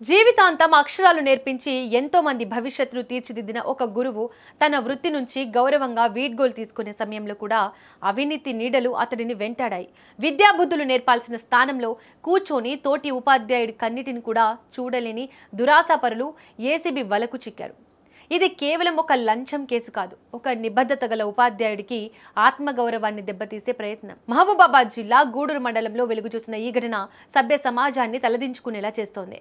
జీవితాంతం అక్షరాలు నేర్పించి ఎంతో మంది భవిష్యత్తును తీర్చిదిద్దిన ఒక గురువు తన వృత్తి నుంచి గౌరవంగా వీడ్గోలు తీసుకునే సమయంలో కూడా అవినీతి నీడలు అతడిని వెంటాడాయి. విద్యాబుద్ధులు నేర్పాల్సిన స్థానంలో కూర్చొని తోటి ఉపాధ్యాయుడి కన్నిటిని కూడా చూడలేని దురాశాపరులు ఏసీబీ వలకు చిక్కారు. ఇది కేవలం ఒక లంచం కేసు కాదు, ఒక నిబద్ధత గల ఉపాధ్యాయుడికి ఆత్మగౌరవాన్ని దెబ్బతీసే ప్రయత్నం. మహబూబాబాద్ జిల్లా గూడూరు మండలంలో వెలుగు చూసిన ఈ ఘటన సభ్య సమాజాన్ని తలదించుకునేలా చేస్తోంది.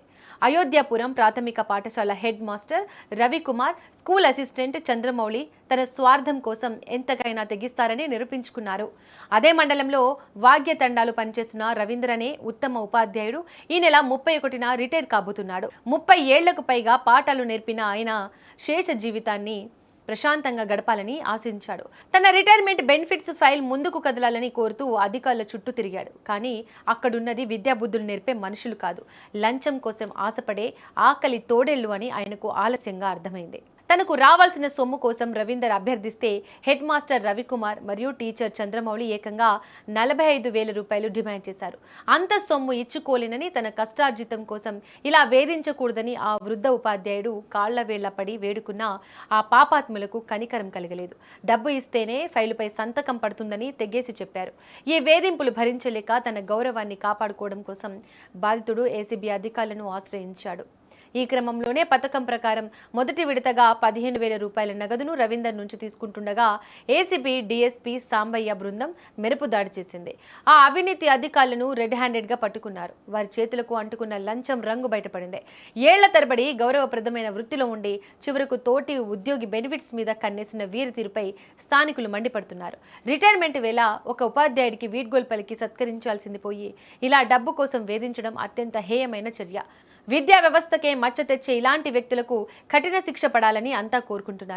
అయోధ్యాపురం ప్రాథమిక పాఠశాల head master Ravikumar, school assistant Chandramouli తన స్వార్థం కోసం ఎంతకైనా తెగిస్తారని నిరూపించుకున్నారు. అదే మండలంలో వాగ్య తండాలు పనిచేస్తున్న రవీంద్ర అనే ఉత్తమ ఉపాధ్యాయుడు ఈ నెల 31న రిటైర్ కాబోతున్నాడు. 30 ఏళ్లకు పైగా పాఠాలు నేర్పిన ఆయన శేష జీవితాన్ని ప్రశాంతంగా గడపాలని ఆశించాడు. తన రిటైర్మెంట్ బెనిఫిట్స్ ఫైల్ ముందుకు కదలాలని కోరుతూ అధికారుల చుట్టూ తిరిగాడు. కానీ అక్కడున్నది విద్యాబుద్ధులు నేర్పే మనుషులు కాదు, లంచం కోసం ఆశపడే ఆకలి తోడేళ్లు అని ఆయనకు ఆలస్యంగా అర్థమైంది. తనకు రావాల్సిన సొమ్ము కోసం రవీందర్ అభ్యర్థిస్తే హెడ్ మాస్టర్ రవికుమార్ మరియు టీచర్ చంద్రమౌళి ఏకంగా 45,000 రూపాయలు డిమాండ్ చేశారు. అంత సొమ్ము ఇచ్చుకోలేనని, తన కష్టార్జితం కోసం ఇలా వేధించకూడదని ఆ వృద్ధ ఉపాధ్యాయుడు కాళ్ల వేళ్ల పడి వేడుకున్నా ఆ పాపాత్ములకు కనికరం కలగలేదు. డబ్బు ఇస్తేనే ఫైలుపై సంతకం పడుతుందని తెగేసి చెప్పారు. ఈ వేధింపులు భరించలేక తన గౌరవాన్ని కాపాడుకోవడం కోసం బాధితుడు ఏసీబీ అధికారులను ఆశ్రయించాడు. ఈ క్రమంలోనే పథకం ప్రకారం మొదటి విడతగా 15,000 రూపాయల నగదును రవీందర్ నుంచి తీసుకుంటుండగా ఏసీబీ డీఎస్పీ సాంబయ్య బృందం మెరుపు దాడి చేసింది. ఆ అవినీతి అధికారులను రెడ్ హ్యాండెడ్ గా పట్టుకున్నారు. వారి చేతులకు అంటుకున్న లంచం రంగు బయటపడింది. ఏళ్ల తరబడి గౌరవప్రదమైన వృత్తిలో ఉండి చివరకు తోటి ఉద్యోగి బెనిఫిట్స్ మీద కన్నేసిన వీరి తీరుపై స్థానికులు మండిపడుతున్నారు. రిటైర్మెంట్ వేళ ఒక ఉపాధ్యాయుడికి వీడ్గోలు పలికి సత్కరించాల్సింది పోయి ఇలా డబ్బు కోసం వేధించడం అత్యంత హేయమైన చర్య. విద్యా వ్యవస్థకే మచ్చ తెచ్చే ఇలాంటి వ్యక్తులకు కఠిన శిక్ష పడాలని అంతా కోరుకుంటున్నారు.